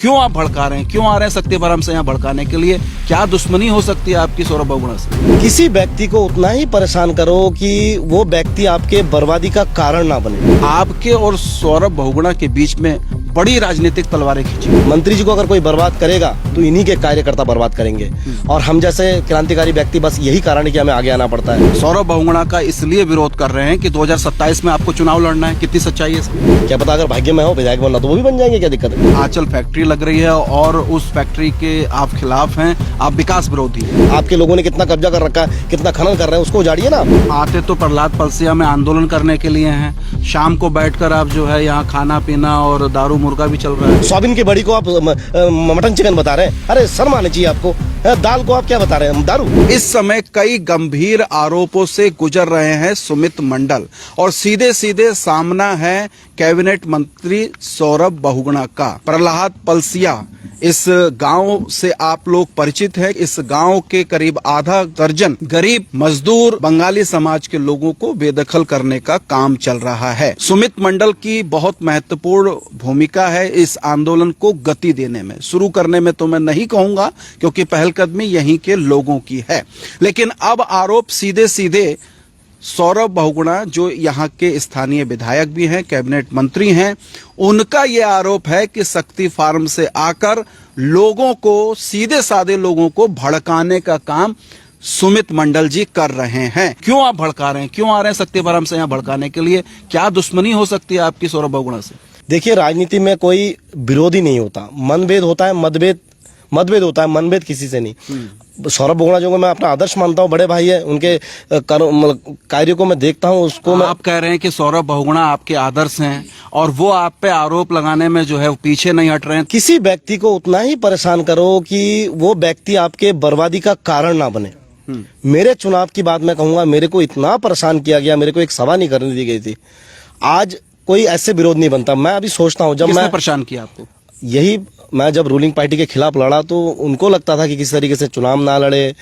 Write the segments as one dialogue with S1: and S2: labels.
S1: क्यों आप भड़का रहे हैं, क्यों आ रहे हैं शक्ति परम से यहाँ भड़काने के लिए? क्या दुश्मनी हो सकती है आपकी सौरभ बहुगुणा से?
S2: किसी व्यक्ति को उतना ही परेशान करो कि वो व्यक्ति आपके बर्बादी का कारण ना बने।
S1: आपके और सौरभ बहुगुणा के बीच में बड़ी राजनीतिक तलवारें खींची।
S2: मंत्री जी को अगर कोई बर्बाद करेगा तो इन्हीं के कार्यकर्ता बर्बाद करेंगे, और हम जैसे क्रांतिकारी व्यक्ति बस यही कारण है कि हमें आगे आना पड़ता है।
S1: सौरभ बहुगुणा का इसलिए विरोध कर रहे हैं कि 2027 में आपको चुनाव लड़ना है। कितनी सच्चाई है इसमें?
S2: क्या पता अगर भाग्य में हो विधायक बनना तो वो भी बन जाएंगे, क्या दिक्कत है?
S1: आंचल फैक्ट्री लग रही है और उस फैक्ट्री के आप खिलाफ हैं, आप विकास विरोधी हैं।
S2: आपके लोगों ने कितना कब्जा कर रखा है, कितना खनन कर रहे हैं, उसको उजाड़िए ना।
S1: आते तो प्रहलाद पलसिया में आंदोलन करने के लिए हैं, शाम को बैठकर आप जो है यहाँ खाना पीना और दारू मुर्गा भी चल रहा है।
S2: सोयाबीन की बड़ी को आप मटन चिकन बता रहे हैं। अरे शर्म आनी चाहिए आपको। दाल को आप क्या बता रहे हैं, दारू?
S1: इस समय कई गंभीर आरोपों से गुजर रहे हैं सुमित मंडल, और सीधे सीधे सामना है कैबिनेट मंत्री सौरभ बहुगुणा का। प्रहलाद पलसिया इस गांव से आप लोग परिचित हैं। इस गांव के करीब आधा दर्जन गरीब मजदूर बंगाली समाज के लोगों को बेदखल करने का काम चल रहा है। सुमित मंडल की बहुत महत्वपूर्ण भूमिका है इस आंदोलन को गति देने में। शुरू करने में तो मैं नहीं कहूंगा क्योंकि पहलकदमी यहीं के लोगों की है, लेकिन अब आरोप सीधे सीधे सौरभ बहुगुणा जो यहाँ के स्थानीय विधायक भी हैं, कैबिनेट मंत्री हैं, उनका ये आरोप है कि शक्ति फार्म से आकर लोगों को, सीधे साधे लोगों को भड़काने का काम सुमित मंडल जी कर रहे हैं। क्यों आप भड़का रहे हैं, क्यों आ रहे हैं शक्ति फार्म से यहाँ भड़काने के लिए? क्या दुश्मनी हो सकती है आपकी सौरभ बहुगुणा से?
S2: देखिए, राजनीति में कोई विरोधी नहीं होता, मनभेद होता है, मतभेद होता है, मनभेद किसी से नहीं। सौरभ बहुगुणा जो मैं अपना आदर्श मानता हूँ, बड़े भाई है, उनके कार्यों को मैं देखता हूँ, उसको मैं।
S1: आप कह रहे हैं कि सौरभ बहुगुणा आपके आदर्श हैं और वो आप पे आरोप लगाने में जो है पीछे नहीं हट रहे हैं।
S2: किसी व्यक्ति को उतना ही परेशान करो कि वो व्यक्ति आपके बर्बादी का कारण ना बने। मेरे चुनाव की बात मैं कहूंगा, मेरे को इतना परेशान किया गया, मेरे को एक सभा नहीं करने दी गई थी। आज कोई ऐसे विरोध नहीं बनता। मैं अभी सोचता हूँ, जब मैं
S1: परेशान किया आपको,
S2: यही मैं जब रूलिंग पार्टी के खिलाफ लड़ा तो उनको लगता था कि किसी तरीके से चुनाव ना लड़े,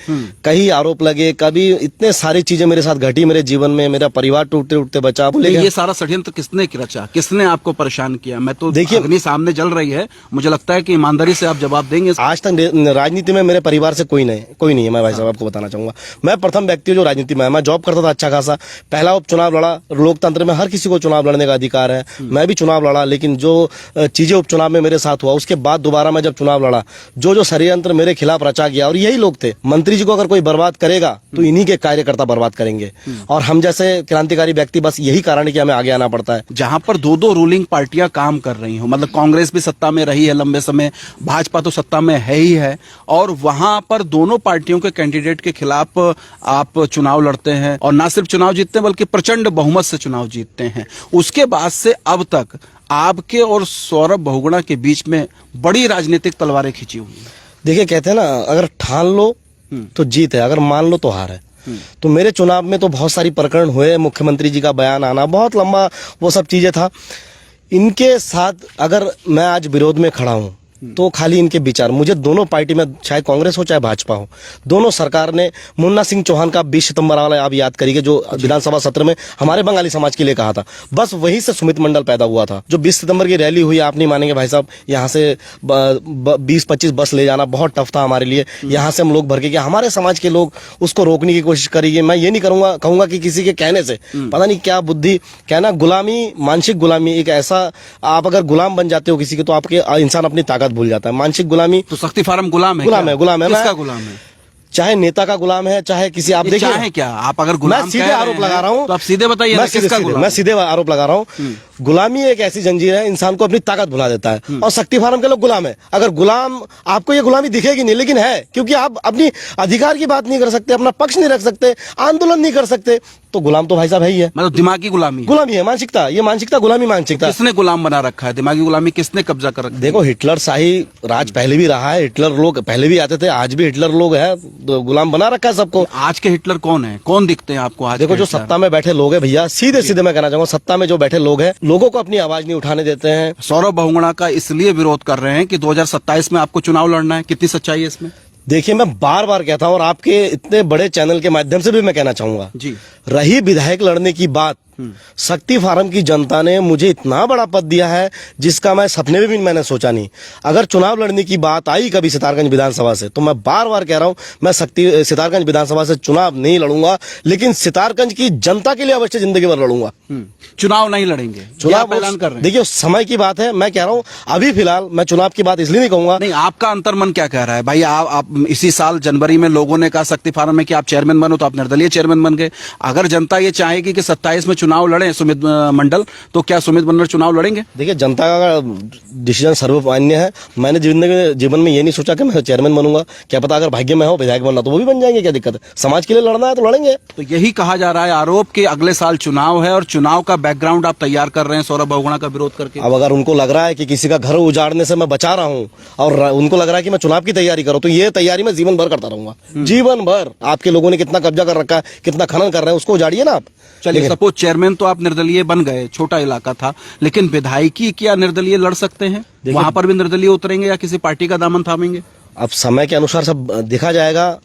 S2: कई आरोप लगे, कभी इतने सारी चीजें मेरे साथ घटी, मेरे जीवन में मेरा परिवार टूटते टूटते बचा।
S1: ये सारा षड्यंत्र किसने रचा, किसने आपको परेशान किया? मैं तो
S2: देखिए,
S1: अग्नि सामने जल रही है, मुझे लगता है कि ईमानदारी से आप जवाब देंगे।
S2: आज तक राजनीति में मेरे परिवार से कोई नहीं है। मैं भाई साहब आपको बताना चाहूंगा, मैं प्रथम व्यक्ति हूँ जो राजनीति में है। मैं जॉब करता था अच्छा खासा, पहला उपचुनाव लड़ा। लोकतंत्र में हर किसी को चुनाव लड़ने का अधिकार है, मैं भी चुनाव लड़ा, लेकिन जो चीजें उपचुनाव में मेरे साथ हुआ, उसके बाद दोबारा मैं जब चुनाव लड़ा, जो षड्यंत्र मेरे खिलाफ रचा गया, और यही लोग थे। मंत्री जी को अगर कोई बर्बाद करेगा तो इन्हीं के कार्यकर्ता बर्बाद करेंगे, और हम जैसे क्रांतिकारी व्यक्ति बस यही कारण है कि हमें आगे आना पड़ता है।
S1: जहां पर दो रूलिंग पार्टियां काम कर रही हो, मतलब कांग्रेस भी सत्ता में रही है लंबे समय, भाजपा तो सत्ता में है ही है, और वहां पर दोनों पार्टियों के कैंडिडेट के खिलाफ आप चुनाव लड़ते हैं, और न सिर्फ चुनाव जीतते हैं बल्कि प्रचंड बहुमत से चुनाव जीतते हैं। उसके बाद से अब तक आपके और सौरभ बहुगुणा के बीच में बड़ी राजनीतिक तलवारें खींची हुई हैं।
S2: देखिए, कहते हैं ना, अगर ठान लो तो जीत है, अगर मान लो तो हार है। तो मेरे चुनाव में तो बहुत सारी प्रकरण हुए, मुख्यमंत्री जी का बयान आना, बहुत लंबा वो सब चीजें था। इनके साथ अगर मैं आज विरोध में खड़ा हूं तो खाली इनके विचार, मुझे दोनों पार्टी में, चाहे कांग्रेस हो चाहे भाजपा हो, दोनों सरकार ने मुन्ना सिंह चौहान का 20 सितंबर वाला आप याद करिए, जो विधानसभा सत्र में हमारे बंगाली समाज के लिए कहा था, बस वहीं से सुमित मंडल पैदा हुआ था। जो 20 सितंबर की रैली हुई, आप नहीं मानेंगे भाई साहब, यहाँ से 20-25 बस ले जाना बहुत टफ था हमारे लिए। यहाँ से हम लोग भर के गए, हमारे समाज के लोग उसको रोकने की कोशिश करेंगे। मैं ये नहीं कहूंगा कि किसी के कहने से, पता नहीं क्या बुद्धि, कहना गुलामी, मानसिक गुलामी एक ऐसा, आप अगर गुलाम बन जाते हो किसी के तो आपके इंसान अपनी ताकत भूल जाता है। मानसिक गुलामी।
S1: तो शक्ति फार्म गुलाम है?
S2: गुलाम है।
S1: किसका गुलाम है?
S2: चाहे नेता का गुलाम है, चाहे किसी, आप देखिए,
S1: चाहे क्या, आप अगर गुलाम,
S2: मैं सीधे आरोप लगा रहा हूँ,
S1: तो आप सीधे बताइए,
S2: मैं सीधे आरोप लगा रहा हूँ। गुलामी एक ऐसी जंजीर है, इंसान को अपनी ताकत भुला देता है, और शक्ति फार्म के लोग गुलाम है। अगर गुलाम, आपको ये गुलामी दिखेगी नहीं, लेकिन है, क्योंकि आप अपनी अधिकार की बात नहीं कर सकते, अपना पक्ष नहीं रख सकते, आंदोलन नहीं कर सकते, तो गुलाम तो भाई साहब है ही है।
S1: मतलब दिमागी गुलामी
S2: है, मानसिकता, ये मानसिकता गुलामी मानसिकता।
S1: किसने गुलाम बना रखा है? दिमागी गुलामी किसने कब्जा कर रखा है?
S2: देखो, हिटलर शाही राज पहले भी रहा है, हिटलर लोग पहले भी आते थे, आज भी हिटलर लोग हैं, तो गुलाम बना रखा है सबको।
S1: आज के हिटलर कौन है, कौन दिखते हैं आपको आज?
S2: देखो, जो सत्ता में बैठे लोग हैं भैया, सीधे मैं कहना चाहूंगा, सत्ता में जो बैठे लोग हैं, लोगों को अपनी आवाज नहीं उठाने देते हैं।
S1: सौरभ बहुगुणा का इसलिए विरोध कर रहे हैं कि 2027 में आपको चुनाव लड़ना है। कितनी सच्चाई है इसमें?
S2: देखिए, मैं बार बार कहता हूँ, और आपके इतने बड़े चैनल के माध्यम से भी मैं कहना चाहूंगा जी, रही विधायक लड़ने की बात, शक्ति फार्म की जनता ने मुझे इतना बड़ा पद दिया है जिसका मैं सपने में भी मैंने सोचा नहीं। अगर चुनाव लड़ने की बात आई कभी सितारगंज विधानसभा से, तो मैं बार बार कह रहा हूं, मैं सितारगंज विधानसभा से चुनाव नहीं लड़ूंगा, लेकिन सितारगंज की जनता के लिए अवश्य जिंदगी भर लड़ूंगा।
S1: चुनाव नहीं लड़ेंगे, ये
S2: चुनाव
S1: आप ऐलान कर रहे हैं?
S2: देखिए, समय की बात है, मैं कह रहा हूं अभी फिलहाल मैं चुनाव की बात इसलिए नहीं कहूंगा।
S1: नहीं, आपका अंतर्मन क्या कह रहा है भाई? आप इसी साल जनवरी में लोगों ने कहा शक्ति फार्म में कि आप चेयरमैन बनो, तो आप निर्दलीय चेयरमैन बन गए। अगर जनता ये चाहेगी कि 27 में चुनाव लड़े सुमित मंडल, तो क्या सुमित मंडल चुनाव लड़ेंगे?
S2: देखिए, जनता का डिसीजन सर्वमान्य है। मैंने जीवन में ये नहीं सोचा कि मैं चेयरमैन बनूंगा। क्या पता अगर भाग्य में हो विधायक बनना, तो वो भी बन जाएंगे, क्या दिक्कत है? समाज के लिए लड़ना है तो लड़ेंगे।
S1: तो यही कहा जा रहा है आरोप कि अगले साल चुनाव है और चुनाव का बैकग्राउंड आप तैयार कर रहे हैं सौरभ बहुगुणा का विरोध करके।
S2: अब अगर उनको लग रहा है कि किसी का घर उजाड़ने से मैं बचा रहा हूं और उनको लग रहा है कि मैं चुनाव की तैयारी करूं, तो ये तैयारी मैं जीवन भर करता रहूंगा, जीवन भर। आपके लोगों ने कितना कब्जा कर रखा है, कितना खनन कर रहे हैं, उसको उजाड़िए ना आप।
S1: चलिए, सपोज चेयरमैन तो आप निर्दलीय बन गए, छोटा इलाका था, लेकिन विधायकी क्या निर्दलीय लड़ सकते हैं? वहां पर भी निर्दलीय उतरेंगे या किसी पार्टी का दामन थामेंगे?
S2: अब समय के अनुसार सब देखा जाएगा।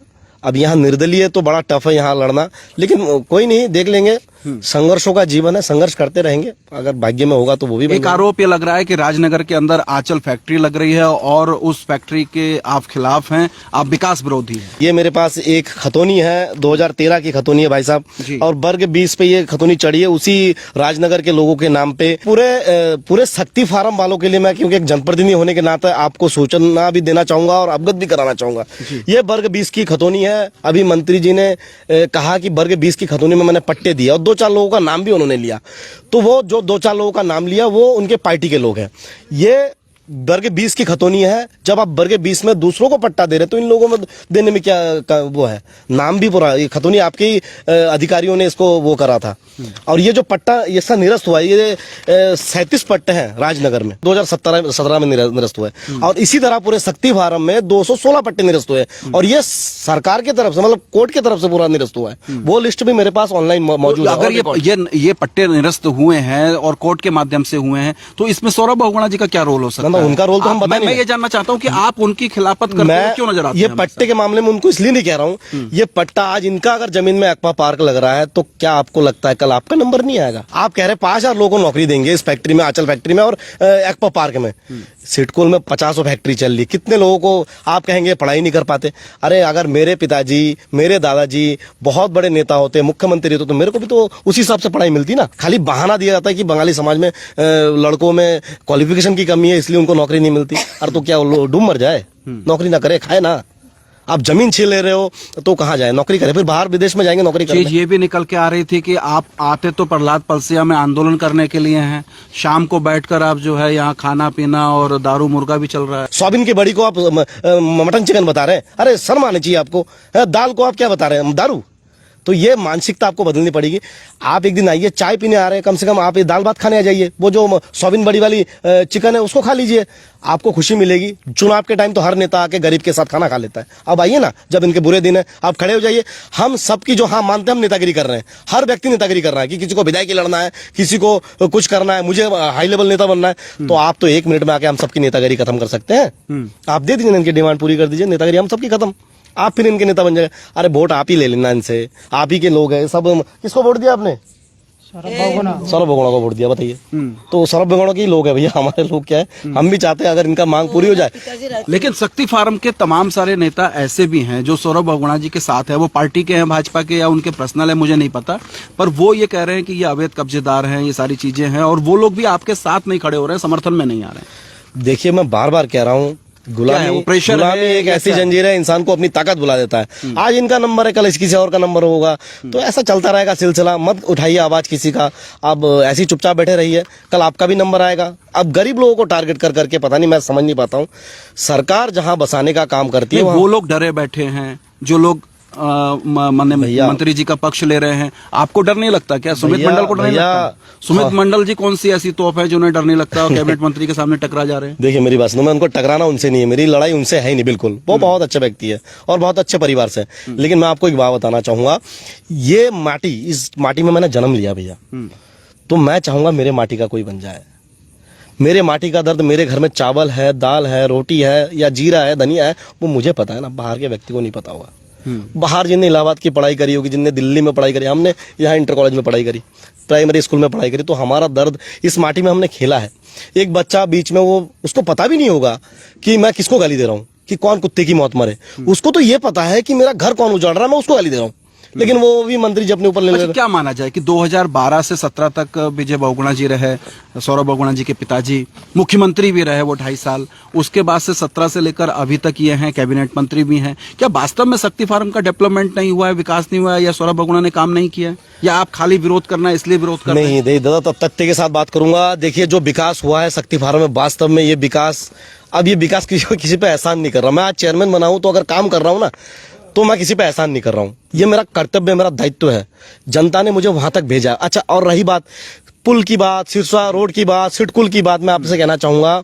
S2: अब यहाँ निर्दलीय तो बड़ा टफ है यहाँ लड़ना, लेकिन कोई नहीं, देख लेंगे। संघर्षों का जीवन है, संघर्ष करते रहेंगे, अगर भाग्य में होगा तो वो भी बन
S1: एक
S2: जाएगा।
S1: आरोप ये लग रहा है कि राजनगर के अंदर आंचल फैक्ट्री लग रही है और उस फैक्ट्री के आप खिलाफ हैं, आप विकास विरोधी हैं।
S2: ये मेरे पास एक खतौनी है, 2013 की खतौनी है भाई साहब, और वर्ग 20 पे ये खतौनी चढ़ी है, उसी राजनगर के लोगों के नाम पे। पूरे शक्ति फार्म वालों के लिए मैं, क्योंकि एक जनप्रतिनिधि होने के नाते आपको सूचना भी देना चाहूंगा और अवगत भी कराना चाहूंगा। ये वर्ग 20 की खतौनी है। अभी मंत्री जी ने कहा कि वर्ग 20 की खतौनी में मैंने पट्टे दिए और 2-4 लोगों का नाम भी उन्होंने लिया। तो वो जो 2-4 लोगों का नाम लिया वो उनके पार्टी के लोग हैं। ये वर्ग 20 की खतौनी है। जब आप वर्ग 20 में दूसरों को पट्टा दे रहे, तो इन लोगों में देने में क्या वो है? नाम भी पूरा, ये खतौनी आपके ही अधिकारियों ने इसको वो करा था। और ये जो पट्टा इसका निरस्त हुआ, ये 37 पट्टे हैं राजनगर में, 2017 में निरस्त हुए। और इसी तरह पूरे शक्ति फार्म में 216 पट्टे निरस्त हुए, और ये सरकार की तरफ से, मतलब कोर्ट की तरफ से पूरा निरस्त हुआ है। वो लिस्ट भी मेरे पास ऑनलाइन मौजूद है।
S1: अगर ये पट्टे निरस्त हुए हैं और कोर्ट के माध्यम से हुए हैं, तो इसमें सौरभ बहुगुणा जी का क्या रोल हो सकता है?
S2: उनका रोल तो हम बता नहीं।
S1: मैं ये जानना चाहता हूँ कि आप उनकी खिलाफत करते हुए क्यों नजर आते हैं?
S2: ये पट्टे के मामले में उनको इसलिए नहीं कह रहा हूँ। ये पट्टा आज इनका अगर जमीन में एक्वा पार्क लग रहा है, तो क्या आपको लगता है कल आपका नंबर नहीं आएगा? आप कह रहे हैं 5000 लोगों को नौकरी देंगे इस फैक्ट्री में, आंचल फैक्ट्री में और एक्वा पार्क में। सिडकोल में 50 फैक्ट्री चल रही, कितने लोगों को आप कहेंगे पढ़ाई नहीं कर पाते? अरे अगर मेरे पिताजी, मेरे दादाजी बहुत बड़े नेता होते, मुख्यमंत्री होते, तो मेरे को भी तो उसी हिसाब से पढ़ाई मिलती ना। खाली बहाना दिया जाता है कि बंगाली समाज में लड़कों में क्वालिफिकेशन की कमी है, इसलिए उनको नौकरी नहीं मिलती। अरे तो क्या डूब मर जाए? नौकरी ना करे, खाए ना। आप जमीन छीन ले रहे हो तो कहाँ जाए? नौकरी करे, फिर बाहर विदेश में जाएंगे नौकरी करने।
S1: चीज ये भी निकल के आ रही थी कि आप आते तो प्रहलाद पलसिया में आंदोलन करने के लिए हैं, शाम को बैठकर आप जो है यहाँ खाना पीना और दारू मुर्गा भी चल रहा है।
S2: सोयाबीन की बड़ी को आप मटन चिकन बता रहे हैं? अरे शर्म आनी चाहिए आपको। दाल को आप क्या बता रहे हैं? दारू। तो ये मानसिकता आपको बदलनी पड़ेगी। आप एक दिन आइए, चाय पीने आ रहे हैं, कम से कम आप ये दाल भात खाने आ जाइए। वो जो सोयाबीन बड़ी वाली चिकन है उसको खा लीजिए, आपको खुशी मिलेगी। चुनाव के टाइम तो हर नेता आके गरीब के साथ खाना खा लेता है। अब आइए ना, जब इनके बुरे दिन है आप खड़े हो जाइए। हम सबकी जो हाँ मानते हैं, हम नेतागिरी कर रहे हैं। हर व्यक्ति नेतागिरी कर रहा है कि किसी को विधायकी लड़ना है, किसी को कुछ करना है, मुझे हाई लेवल नेता बनना है। तो आप तो 1 मिनट में आके हम सबकी नेतागिरी खत्म कर सकते हैं। आप दे दीजिए, इनकी डिमांड पूरी कर दीजिए, नेतागिरी हम सबकी खत्म। आप फिर इनके नेता बन जाएगा। अरे वोट आप ही ले लेना इनसे, आप ही के लोग हैं सब। किसको वोट दिया आपने? सौरभ बहुगुणा को वोट दिया, बताइए। तो सौरभ बहुगुणा के लोग हैं भैया, हमारे लोग क्या है? हम भी चाहते हैं अगर इनका मांग पूरी हो जाए।
S1: लेकिन शक्ति फार्म के तमाम सारे नेता ऐसे भी हैं जो सौरभ बहुगुणा जी के साथ है। वो पार्टी के हैं, भाजपा के, या उनके पर्सनल है, मुझे नहीं पता, पर वो ये कह रहे हैं कि ये अवैध कब्जेदार हैं, ये सारी चीजें हैं, और वो लोग भी आपके साथ नहीं खड़े हो रहे हैं, समर्थन में नहीं आ रहे हैं।
S2: देखिए, मैं बार बार कह रहा हूँ, गुलामी एक ऐसी जंजीर है, इंसान को अपनी ताकत बुला देता है। आज इनका नंबर है, कल किसी और का नंबर होगा, तो ऐसा चलता रहेगा सिलसिला। मत उठाइए आवाज किसी का, अब ऐसे चुपचाप बैठे रहिए, कल आपका भी नंबर आएगा। अब गरीब लोगों को टारगेट कर करके पता नहीं, मैं समझ नहीं पाता हूँ। सरकार जहां बसाने का काम करती है,
S1: वो लोग डरे बैठे हैं, जो लोग मंत्री जी का पक्ष ले रहे हैं। आपको डर नहीं लगता क्या? सुमित मंडल को डर नहीं लगता? सुमित मंडल जी कौन सी ऐसी तोप है जो उन्हें डर नहीं लगता और कैबिनेट मंत्री के सामने टकरा जा रहे हैं?
S2: देखिए, मेरी बात सुनो, मैं उनको टकराना उनसे नहीं है, मेरी लड़ाई उनसे है ही नहीं, बिल्कुल। वो बहुत अच्छे व्यक्ति है और बहुत अच्छे परिवार से। लेकिन मैं आपको एक बात बताना चाहूंगा, ये माटी, इस माटी में मैंने जन्म लिया भैया, तो मैं चाहूंगा मेरे माटी का कोई बन जाए। मेरे माटी का दर्द, मेरे घर में चावल है, दाल है, रोटी है, या जीरा है, धनिया है, वो मुझे पता है ना, बाहर के व्यक्ति को नहीं पता होगा। बाहर जिनने इलाहाबाद की पढ़ाई करी होगी, जिनने दिल्ली में पढ़ाई करी, हमने यहाँ इंटर कॉलेज में पढ़ाई करी, प्राइमरी स्कूल में पढ़ाई करी, तो हमारा दर्द इस माटी में हमने खेला है। एक बच्चा बीच में वो उसको पता भी नहीं होगा कि मैं किसको गाली दे रहा हूँ, कि कौन कुत्ते की मौत मरे। उसको तो ये पता है कि मेरा घर कौन उजाड़ रहा है, मैं उसको गाली दे रहा हूँ। लेकिन वो भी मंत्री जी अपने ऊपर ले
S1: अच्छा,
S2: रहे।
S1: क्या माना जाए कि 2012 से 17 तक विजय बहुगुणा जी रहे, सौरभ बहुगुणा जी के पिताजी मुख्यमंत्री भी रहे वो 2.5 साल, उसके बाद से 17 से लेकर अभी तक ये हैं, कैबिनेट मंत्री भी हैं। क्या वास्तव में शक्ति फार्म का डेवलपमेंट नहीं हुआ है, विकास नहीं हुआ है, या सौरभ बहुगुणा ने काम नहीं किया है, या आप खाली विरोध करना है इसलिए विरोध कर रहे हैं?
S2: नहीं देखिए दादा, तब तथ्य के साथ बात करूंगा। देखिए जो विकास हुआ है शक्ति फार्म में, वास्तव में ये विकास किसी पे एहसान नहीं कर रहा। मैं आज चेयरमैन बना हूं तो अगर काम कर रहा हूं ना, तो मैं किसी पे एहसान नहीं कर रहा हूं। ये मेरा कर्तव्य, मेरा दायित्व है। जनता ने मुझे वहां तक भेजा। अच्छा, और रही बात पुल की बात, सिरसा रोड की बात, सिडकुल की बात, मैं आपसे कहना चाहूंगा,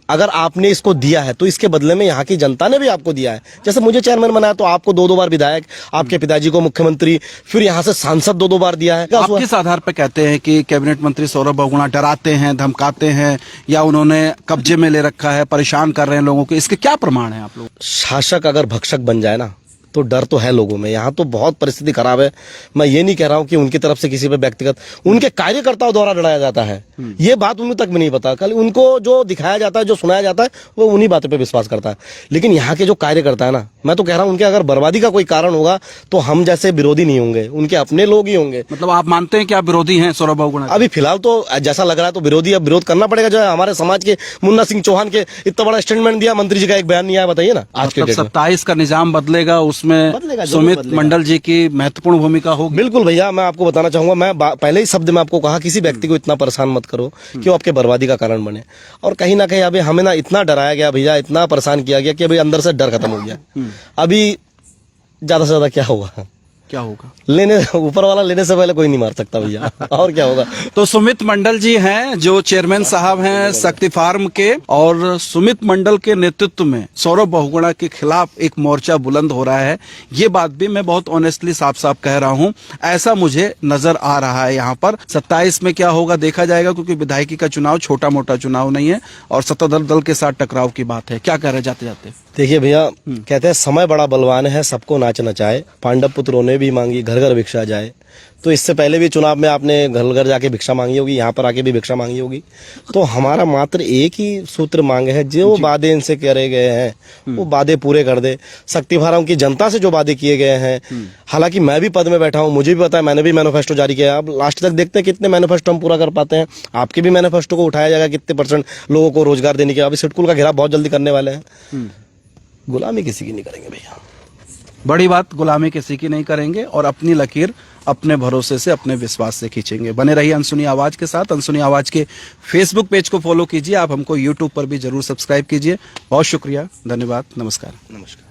S2: अगर आपने इसको दिया है तो इसके बदले में यहाँ की जनता ने भी आपको दिया है। जैसे मुझे चेयरमैन बनाया तो आपको 2-2 बार विधायक, आपके पिताजी को मुख्यमंत्री, फिर यहाँ से सांसद 2-2 बार दिया है।
S1: आप किस आधार पर कहते हैं कि कैबिनेट मंत्री सौरभ बहुगुणा डराते हैं, धमकाते हैं, या उन्होंने कब्जे में ले रखा है, परेशान कर रहे हैं लोगों को? इसके क्या प्रमाण है आप लोग?
S2: शासक अगर भक्षक बन जाए ना, तो डर तो है लोगों में। यहाँ तो बहुत परिस्थिति खराब है। मैं ये नहीं कह रहा हूँ कि उनकी तरफ से किसी पे व्यक्तिगत, उनके कार्यकर्ताओं द्वारा डराया जाता है, ये बात उन्हें तक भी नहीं पता। कल उनको जो दिखाया जाता है, जो सुनाया जाता है, वो उन्हीं बातों पे विश्वास करता है। लेकिन यहाँ के जो कार्यकर्ता है ना, मैं तो कह रहा हूँ उनके अगर बर्बादी का कोई कारण होगा तो हम जैसे विरोधी नहीं होंगे, उनके अपने लोग ही होंगे।
S1: मतलब आप मानते हैं कि आप विरोधी हैं सौरभ बहुगुणा?
S2: अभी फिलहाल तो जैसा लग रहा है तो विरोधी, अब विरोध करना पड़ेगा। जो है हमारे समाज के मुन्ना सिंह चौहान के इतना बड़ा स्टेटमेंट दिया, मंत्री जी का एक बयान नहीं आया, बताइए ना। आज के
S1: 27 का निजाम बदलेगा, उसमें सुमित मंडल जी की महत्वपूर्ण भूमिका होगी।
S2: बिल्कुल भैया, मैं आपको बताना चाहूंगा, मैं पहले ही शब्द में आपको कहा, किसी व्यक्ति को इतना परेशान मत करो कि वो आपके बर्बादी का कारण बने। और कहीं ना कहीं अभी हमें ना इतना डराया गया भैया, इतना परेशान किया गया कि अभी अंदर से डर खत्म हो गया। अभी ज्यादा से ज्यादा क्या होगा?
S1: क्या होगा?
S2: लेने, ऊपर वाला लेने से पहले कोई नहीं मार सकता भैया। और क्या होगा?
S1: तो सुमित मंडल जी हैं जो चेयरमैन साहब हैं शक्ति फार्म के, और सुमित मंडल के नेतृत्व में सौरभ बहुगुणा के खिलाफ एक मोर्चा बुलंद हो रहा है। ये बात भी मैं बहुत ऑनेस्टली साफ साफ कह रहा हूं, ऐसा मुझे नजर आ रहा है। यहाँ पर 27 में क्या होगा देखा जाएगा, क्योंकि विधायकी का चुनाव छोटा मोटा चुनाव नहीं है और सत्ताधारी दल के साथ टकराव की बात है। क्या कह रहे जाते जाते?
S2: देखिए भैया, कहते हैं समय बड़ा बलवान है, सबको नाच नचाए। पांडव पुत्रों ने भी मांगी, घर घर भिक्षा जाए। तो इससे पहले भी चुनाव में आपने घर घर जाके भिक्षा मांगी होगी, यहाँ पर आके भी भिक्षा मांगी होगी। तो हमारा मात्र एक ही सूत्र मांगे है, जो वादे इनसे करे गए हैं वो वादे पूरे कर दे। शक्ति फार्म की जनता से जो वादे किए गए हैं, हालांकि मैं भी पद में बैठा हूँ, मुझे भी पता है, मैंने भी मैनिफेस्टो जारी किया है। अब लास्ट तक देखते हैं कितने मैनिफेस्टो हम पूरा कर पाते हैं। आपके भी मैनिफेस्टो को उठाया जाएगा, कितने % लोगों को रोजगार देने के। अभी सिडकुल का घेराव बहुत जल्दी करने वाले हैं। गुलामी किसी की नहीं करेंगे भैया।
S1: बड़ी बात, गुलामी किसी की नहीं करेंगे और अपनी लकीर अपने भरोसे से, अपने विश्वास से खींचेंगे। बने रहिए अनसुनी आवाज के साथ। अनसुनी आवाज के फेसबुक पेज को फॉलो कीजिए, आप हमको यूट्यूब पर भी जरूर सब्सक्राइब कीजिए। बहुत शुक्रिया, धन्यवाद, नमस्कार।
S2: नमस्कार।